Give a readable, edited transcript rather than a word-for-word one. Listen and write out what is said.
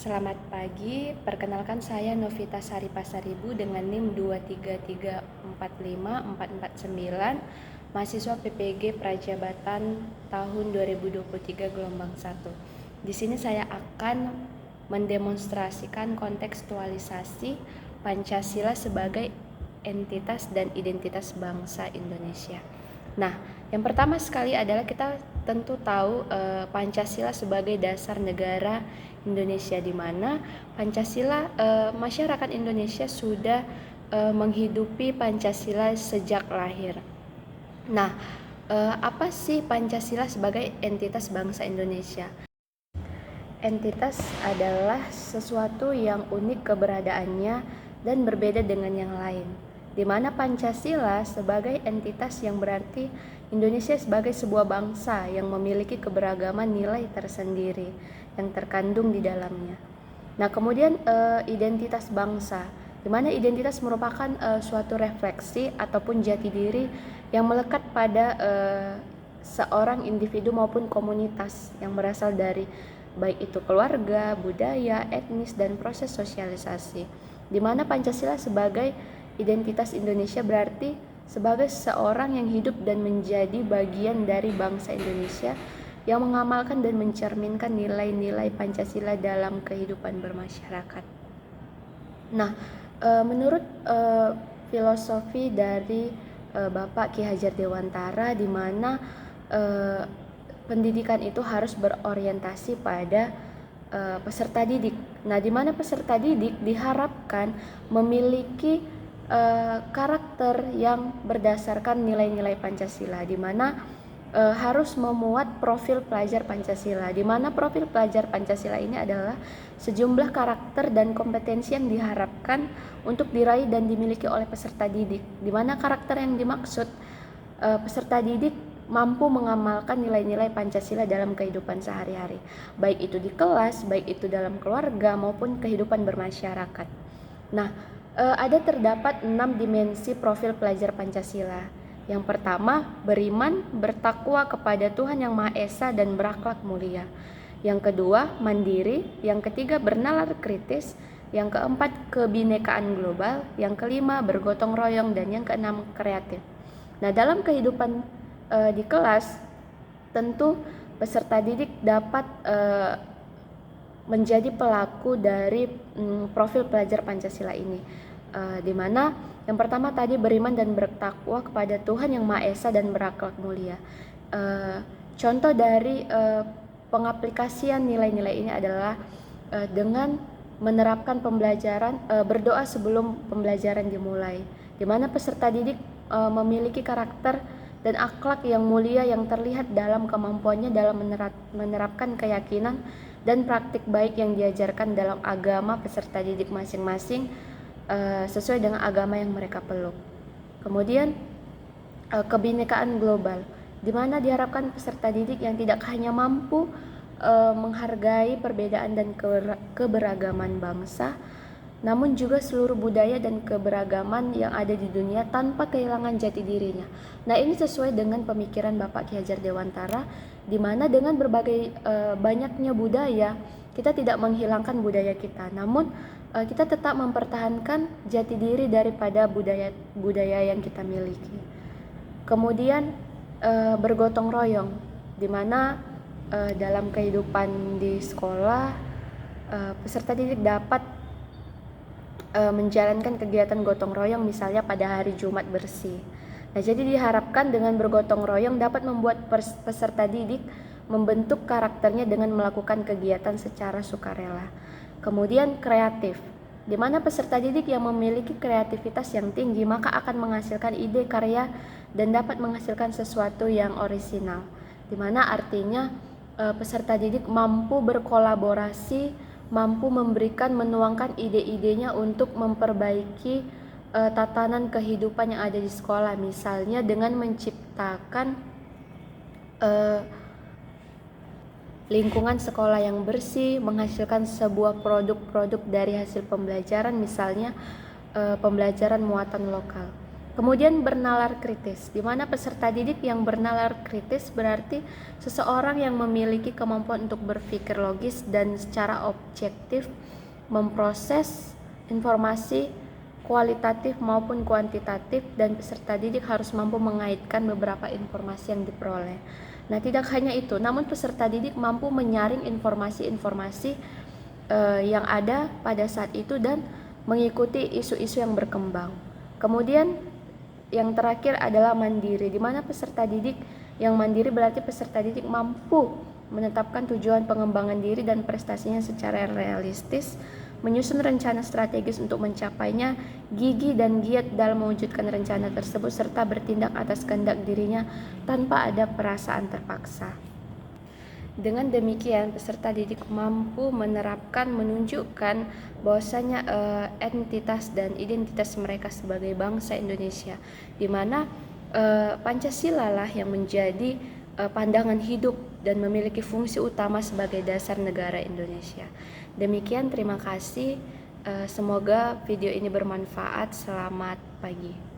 Selamat pagi, perkenalkan saya Novita Sari Pasaribu dengan NIM 233454449, mahasiswa PPG Prajabatan tahun 2023 gelombang 1. Di sini saya akan mendemonstrasikan kontekstualisasi Pancasila sebagai entitas dan identitas bangsa Indonesia. Nah, yang pertama sekali adalah kita tentu tahu Pancasila sebagai dasar negara Indonesia, di mana Pancasila masyarakat Indonesia sudah menghidupi Pancasila sejak lahir. Nah, apa sih Pancasila sebagai entitas bangsa Indonesia? Entitas adalah sesuatu yang unik keberadaannya dan berbeda dengan yang lain, di mana Pancasila sebagai entitas yang berarti Indonesia sebagai sebuah bangsa yang memiliki keberagaman nilai tersendiri yang terkandung di dalamnya. Nah, kemudian identitas bangsa, di mana identitas merupakan suatu refleksi ataupun jati diri yang melekat pada seorang individu maupun komunitas yang berasal dari baik itu keluarga, budaya, etnis, dan proses sosialisasi. Di mana Pancasila sebagai identitas Indonesia berarti sebagai seorang yang hidup dan menjadi bagian dari bangsa Indonesia yang mengamalkan dan mencerminkan nilai-nilai Pancasila dalam kehidupan bermasyarakat. Nah, menurut filosofi dari Bapak Ki Hajar Dewantara, di mana pendidikan itu harus berorientasi pada peserta didik. Nah, di mana peserta didik diharapkan memiliki karakter yang berdasarkan nilai-nilai Pancasila, di mana harus memuat profil pelajar Pancasila, di mana profil pelajar Pancasila ini adalah sejumlah karakter dan kompetensi yang diharapkan untuk diraih dan dimiliki oleh peserta didik, di mana karakter yang dimaksud peserta didik mampu mengamalkan nilai-nilai Pancasila dalam kehidupan sehari-hari, baik itu di kelas, baik itu dalam keluarga maupun kehidupan bermasyarakat. Nah, ada terdapat 6 dimensi profil pelajar Pancasila. Yang pertama, beriman, bertakwa kepada Tuhan Yang Maha Esa dan berakhlak mulia. Yang kedua, mandiri. Yang ketiga, bernalar kritis. Yang keempat, kebinekaan global. Yang kelima, bergotong royong. Dan yang keenam, kreatif. Nah, dalam kehidupan di kelas, tentu peserta didik dapat menjadi pelaku dari profil pelajar Pancasila ini, di mana yang pertama tadi beriman dan bertakwa kepada Tuhan Yang Maha Esa dan berakhlak mulia. Contoh dari pengaplikasian nilai-nilai ini adalah dengan menerapkan pembelajaran, berdoa sebelum pembelajaran dimulai, di mana peserta didik memiliki karakter dan akhlak yang mulia yang terlihat dalam kemampuannya dalam menerapkan keyakinan dan praktik baik yang diajarkan dalam agama peserta didik masing-masing sesuai dengan agama yang mereka peluk. Kemudian kebinekaan global, di mana diharapkan peserta didik yang tidak hanya mampu menghargai perbedaan dan keberagaman bangsa, namun juga seluruh budaya dan keberagaman yang ada di dunia tanpa kehilangan jati dirinya. Nah, ini sesuai dengan pemikiran Bapak Ki Hajar Dewantara, di mana dengan berbagai banyaknya budaya, kita tidak menghilangkan budaya kita, namun kita tetap mempertahankan jati diri daripada budaya yang kita miliki. Kemudian bergotong royong, di mana dalam kehidupan di sekolah peserta didik dapat menjalankan kegiatan gotong royong misalnya pada hari Jumat bersih. Nah, jadi diharapkan dengan bergotong royong dapat membuat peserta didik membentuk karakternya dengan melakukan kegiatan secara sukarela. Kemudian kreatif, di mana peserta didik yang memiliki kreativitas yang tinggi maka akan menghasilkan ide karya dan dapat menghasilkan sesuatu yang orisinal, di mana artinya peserta didik mampu berkolaborasi, mampu menuangkan ide-idenya untuk memperbaiki tatanan kehidupan yang ada di sekolah, misalnya dengan menciptakan lingkungan sekolah yang bersih, menghasilkan sebuah produk-produk dari hasil pembelajaran, misalnya pembelajaran muatan lokal. Kemudian bernalar kritis, di mana peserta didik yang bernalar kritis berarti seseorang yang memiliki kemampuan untuk berpikir logis dan secara objektif memproses informasi kualitatif maupun kuantitatif, dan peserta didik harus mampu mengaitkan beberapa informasi yang diperoleh. Nah, tidak hanya itu, namun peserta didik mampu menyaring informasi-informasi yang ada pada saat itu dan mengikuti isu-isu yang berkembang. Kemudian yang terakhir adalah mandiri, di mana peserta didik yang mandiri berarti peserta didik mampu menetapkan tujuan pengembangan diri dan prestasinya secara realistis, menyusun rencana strategis untuk mencapainya, gigih dan giat dalam mewujudkan rencana tersebut, serta bertindak atas kehendak dirinya tanpa ada perasaan terpaksa. Dengan demikian, peserta didik mampu menunjukkan bahwasanya entitas dan identitas mereka sebagai bangsa Indonesia, di mana Pancasila lah yang menjadi pandangan hidup dan memiliki fungsi utama sebagai dasar negara Indonesia. Demikian, terima kasih. Semoga video ini bermanfaat. Selamat pagi.